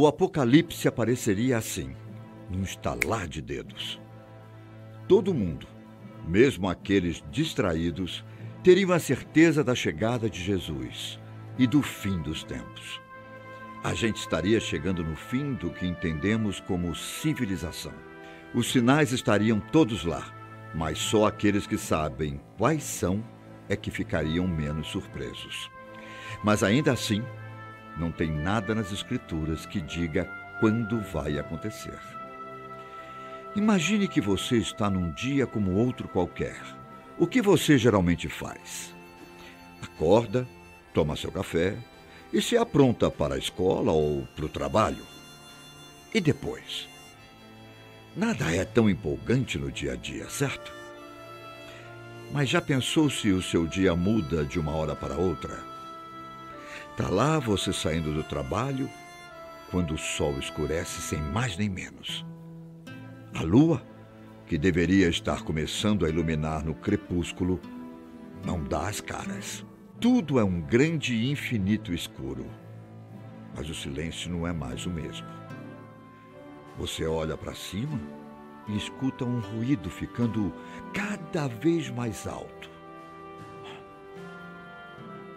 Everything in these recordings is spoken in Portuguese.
O Apocalipse apareceria assim, num estalar de dedos. Todo mundo, mesmo aqueles distraídos, teriam a certeza da chegada de Jesus e do fim dos tempos. A gente estaria chegando no fim do que entendemos como civilização. Os sinais estariam todos lá, mas só aqueles que sabem quais são é que ficariam menos surpresos. Mas ainda assim, não tem nada nas Escrituras que diga quando vai acontecer. Imagine que você está num dia como outro qualquer. O que você geralmente faz? Acorda, toma seu café e se apronta para a escola ou para o trabalho. E depois? Nada é tão empolgante no dia a dia, certo? Mas já pensou se o seu dia muda de uma hora para outra? Tá lá você saindo do trabalho, quando o sol escurece sem mais nem menos. A lua, que deveria estar começando a iluminar no crepúsculo, não dá as caras. Tudo é um grande e infinito escuro, mas o silêncio não é mais o mesmo. Você olha para cima e escuta um ruído ficando cada vez mais alto.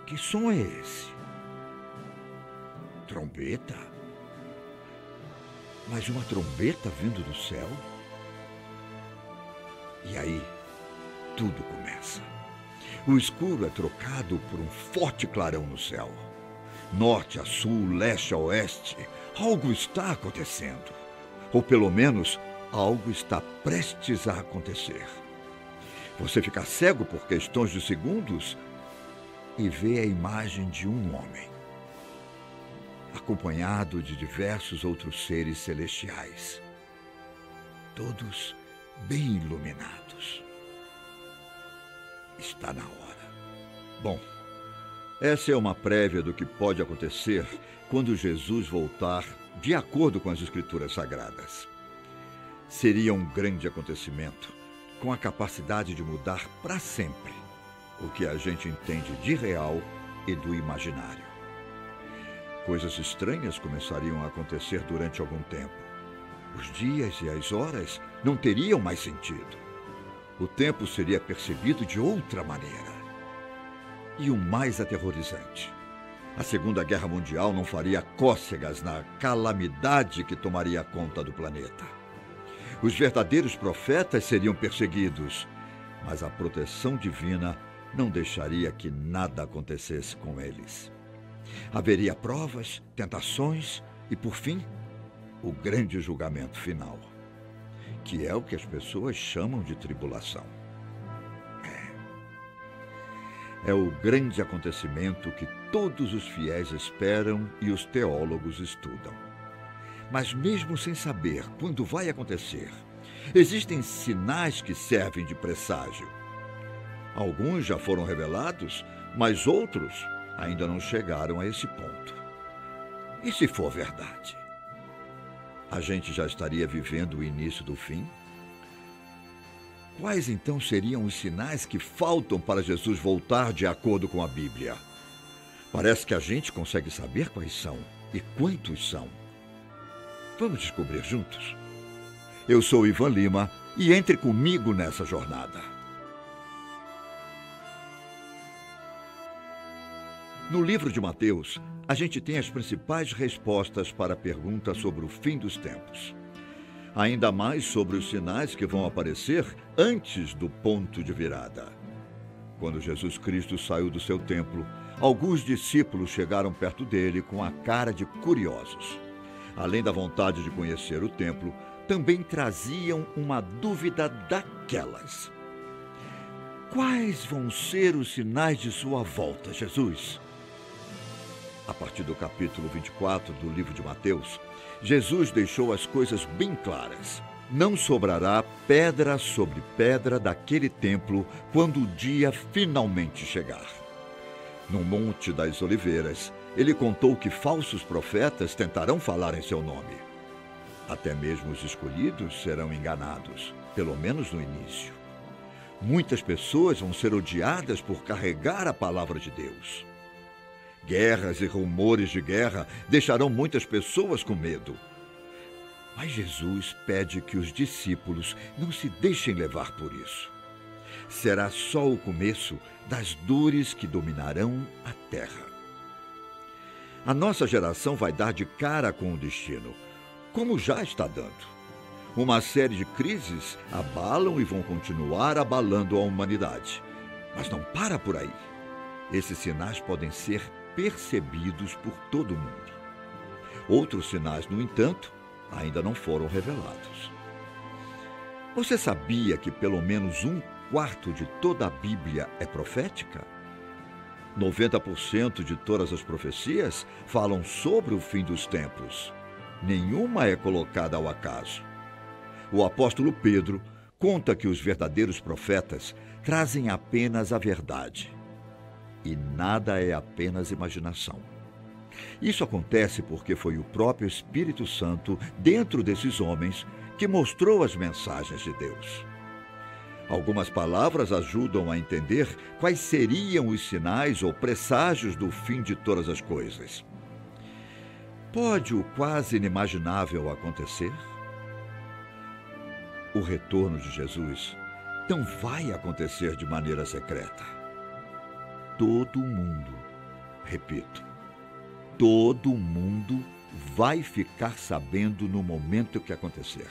Que som é esse? Trombeta? Mas uma trombeta vindo do céu? E aí, tudo começa. O escuro é trocado por um forte clarão no céu. Norte a sul, leste a oeste, algo está acontecendo. Ou pelo menos, algo está prestes a acontecer. Você fica cego por questões de segundos e vê a imagem de um homem, acompanhado de diversos outros seres celestiais, todos bem iluminados. Está na hora. Bom, essa é uma prévia do que pode acontecer quando Jesus voltar, de acordo com as Escrituras Sagradas. Seria um grande acontecimento, com a capacidade de mudar para sempre o que a gente entende de real e do imaginário. Coisas estranhas começariam a acontecer durante algum tempo. Os dias e as horas não teriam mais sentido. O tempo seria percebido de outra maneira. E o mais aterrorizante: a Segunda Guerra Mundial não faria cócegas na calamidade que tomaria conta do planeta. Os verdadeiros profetas seriam perseguidos, mas a proteção divina não deixaria que nada acontecesse com eles. Haveria provas, tentações e, por fim, o grande julgamento final, que é o que as pessoas chamam de tribulação. É o grande acontecimento que todos os fiéis esperam e os teólogos estudam. Mas mesmo sem saber quando vai acontecer, existem sinais que servem de presságio. Alguns já foram revelados, mas outros ainda não chegaram a esse ponto. E se for verdade? A gente já estaria vivendo o início do fim? Quais então seriam os sinais que faltam para Jesus voltar de acordo com a Bíblia? Parece que a gente consegue saber quais são e quantos são. Vamos descobrir juntos? Eu sou Ivan Lima e entre comigo nessa jornada. No livro de Mateus, a gente tem as principais respostas para a pergunta sobre o fim dos tempos. Ainda mais sobre os sinais que vão aparecer antes do ponto de virada. Quando Jesus Cristo saiu do seu templo, alguns discípulos chegaram perto dele com a cara de curiosos. Além da vontade de conhecer o templo, também traziam uma dúvida daquelas. Quais vão ser os sinais de sua volta, Jesus? A partir do capítulo 24 do livro de Mateus, Jesus deixou as coisas bem claras. Não sobrará pedra sobre pedra daquele templo quando o dia finalmente chegar. No Monte das Oliveiras, ele contou que falsos profetas tentarão falar em seu nome. Até mesmo os escolhidos serão enganados, pelo menos no início. Muitas pessoas vão ser odiadas por carregar a palavra de Deus. Guerras e rumores de guerra deixarão muitas pessoas com medo. Mas Jesus pede que os discípulos não se deixem levar por isso. Será só o começo das dores que dominarão a terra. A nossa geração vai dar de cara com o destino, como já está dando. Uma série de crises abalam e vão continuar abalando a humanidade. Mas não para por aí. Esses sinais podem ser percebidos por todo mundo. Outros sinais, no entanto, ainda não foram revelados. Você sabia que pelo menos 1/4 de toda a Bíblia é profética? 90% de todas as profecias falam sobre o fim dos tempos. Nenhuma é colocada ao acaso. O apóstolo Pedro conta que os verdadeiros profetas trazem apenas a verdade. E nada é apenas imaginação. Isso acontece porque foi o próprio Espírito Santo, dentro desses homens, que mostrou as mensagens de Deus. Algumas palavras ajudam a entender quais seriam os sinais ou presságios do fim de todas as coisas. Pode o quase inimaginável acontecer? O retorno de Jesus não vai acontecer de maneira secreta. Todo mundo, repito, todo mundo vai ficar sabendo no momento que acontecer.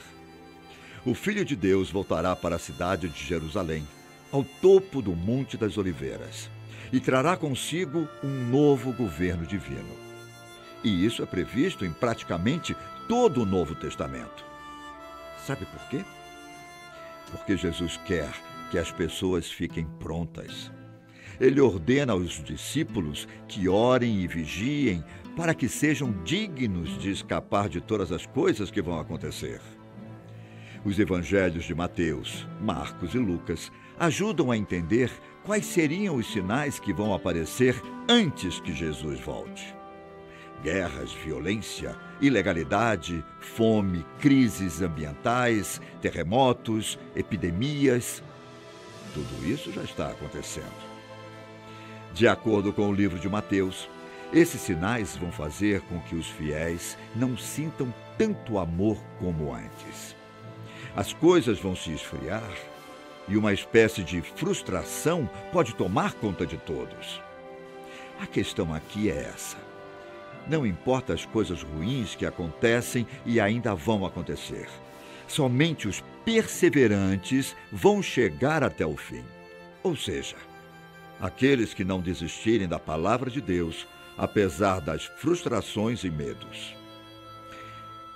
O Filho de Deus voltará para a cidade de Jerusalém, ao topo do Monte das Oliveiras, e trará consigo um novo governo divino. E isso é previsto em praticamente todo o Novo Testamento. Sabe por quê? Porque Jesus quer que as pessoas fiquem prontas. Ele ordena aos discípulos que orem e vigiem para que sejam dignos de escapar de todas as coisas que vão acontecer. Os evangelhos de Mateus, Marcos e Lucas ajudam a entender quais seriam os sinais que vão aparecer antes que Jesus volte. Guerras, violência, ilegalidade, fome, crises ambientais, terremotos, epidemias. Tudo isso já está acontecendo. De acordo com o livro de Mateus, esses sinais vão fazer com que os fiéis não sintam tanto amor como antes. As coisas vão se esfriar e uma espécie de frustração pode tomar conta de todos. A questão aqui é essa. Não importa as coisas ruins que acontecem e ainda vão acontecer. Somente os perseverantes vão chegar até o fim. Ou seja, aqueles que não desistirem da palavra de Deus, apesar das frustrações e medos.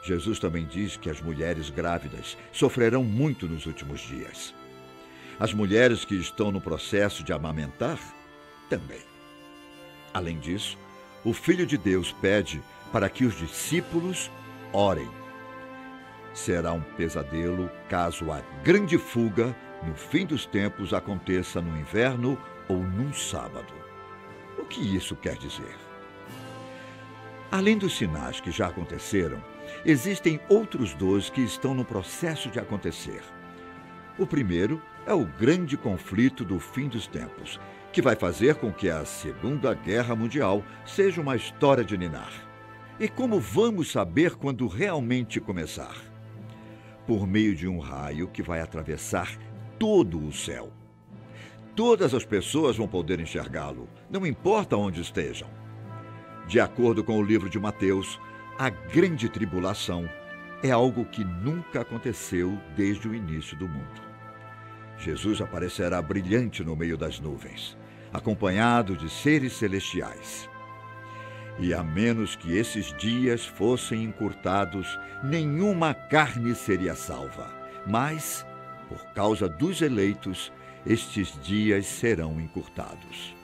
Jesus também diz que as mulheres grávidas sofrerão muito nos últimos dias. As mulheres que estão no processo de amamentar, também. Além disso, o Filho de Deus pede para que os discípulos orem. Será um pesadelo caso a grande fuga no fim dos tempos aconteça no inverno ou num sábado. O que isso quer dizer? Além dos sinais que já aconteceram, existem outros 2 que estão no processo de acontecer. O primeiro é o grande conflito do fim dos tempos, que vai fazer com que a Segunda Guerra Mundial seja uma história de ninar. E como vamos saber quando realmente começar? Por meio de um raio que vai atravessar todo o céu. Todas as pessoas vão poder enxergá-lo, não importa onde estejam. De acordo com o livro de Mateus, a grande tribulação é algo que nunca aconteceu desde o início do mundo. Jesus aparecerá brilhante no meio das nuvens, acompanhado de seres celestiais. E a menos que esses dias fossem encurtados, nenhuma carne seria salva. Mas, por causa dos eleitos, estes dias serão encurtados.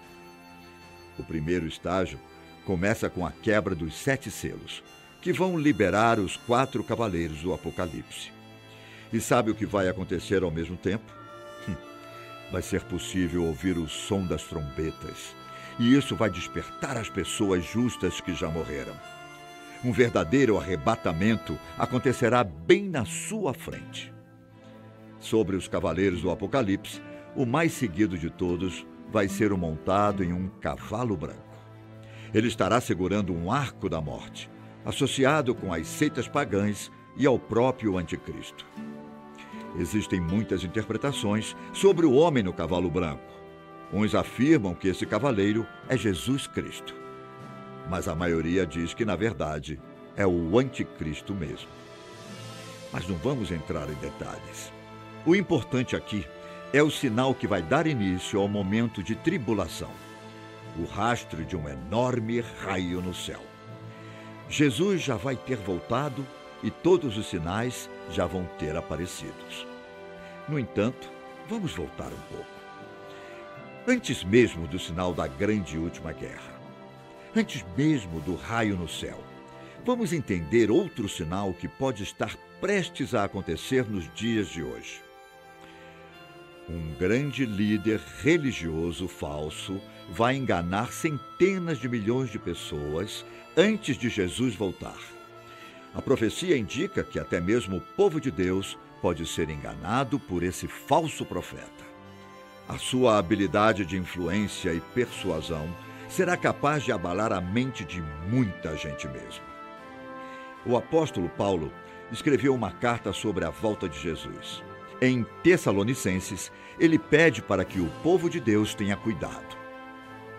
O primeiro estágio começa com a quebra dos 7 selos, que vão liberar os 4 cavaleiros do Apocalipse. E sabe o que vai acontecer ao mesmo tempo? Vai ser possível ouvir o som das trombetas, e isso vai despertar as pessoas justas que já morreram. Um verdadeiro arrebatamento acontecerá bem na sua frente. Sobre os cavaleiros do Apocalipse, o mais seguido de todos vai ser o montado em um cavalo branco. Ele estará segurando um arco da morte, associado com as seitas pagãs e ao próprio anticristo. Existem muitas interpretações sobre o homem no cavalo branco. Uns afirmam que esse cavaleiro é Jesus Cristo, mas a maioria diz que, na verdade, é o anticristo mesmo. Mas não vamos entrar em detalhes. O importante aqui é o sinal que vai dar início ao momento de tribulação, o rastro de um enorme raio no céu. Jesus já vai ter voltado e todos os sinais já vão ter aparecidos. No entanto, vamos voltar um pouco. Antes mesmo do sinal da grande e última guerra, antes mesmo do raio no céu, vamos entender outro sinal que pode estar prestes a acontecer nos dias de hoje. Um grande líder religioso falso vai enganar centenas de milhões de pessoas antes de Jesus voltar. A profecia indica que até mesmo o povo de Deus pode ser enganado por esse falso profeta. A sua habilidade de influência e persuasão será capaz de abalar a mente de muita gente mesmo. O apóstolo Paulo escreveu uma carta sobre a volta de Jesus. Em Tessalonicenses, ele pede para que o povo de Deus tenha cuidado,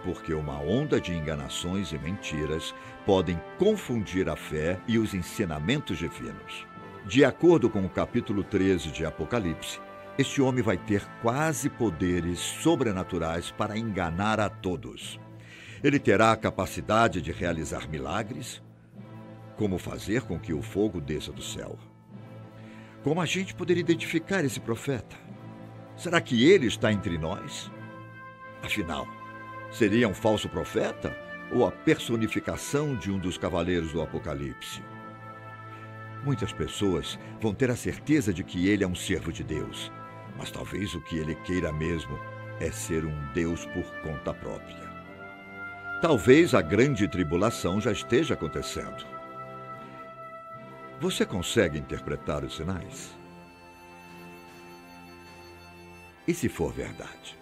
porque uma onda de enganações e mentiras podem confundir a fé e os ensinamentos divinos. De acordo com o capítulo 13 de Apocalipse, este homem vai ter quase poderes sobrenaturais para enganar a todos. Ele terá a capacidade de realizar milagres, como fazer com que o fogo desça do céu. Como a gente poderia identificar esse profeta? Será que ele está entre nós? Afinal, seria um falso profeta ou a personificação de um dos cavaleiros do Apocalipse? Muitas pessoas vão ter a certeza de que ele é um servo de Deus, mas talvez o que ele queira mesmo é ser um Deus por conta própria. Talvez a grande tribulação já esteja acontecendo. Você consegue interpretar os sinais? E se for verdade?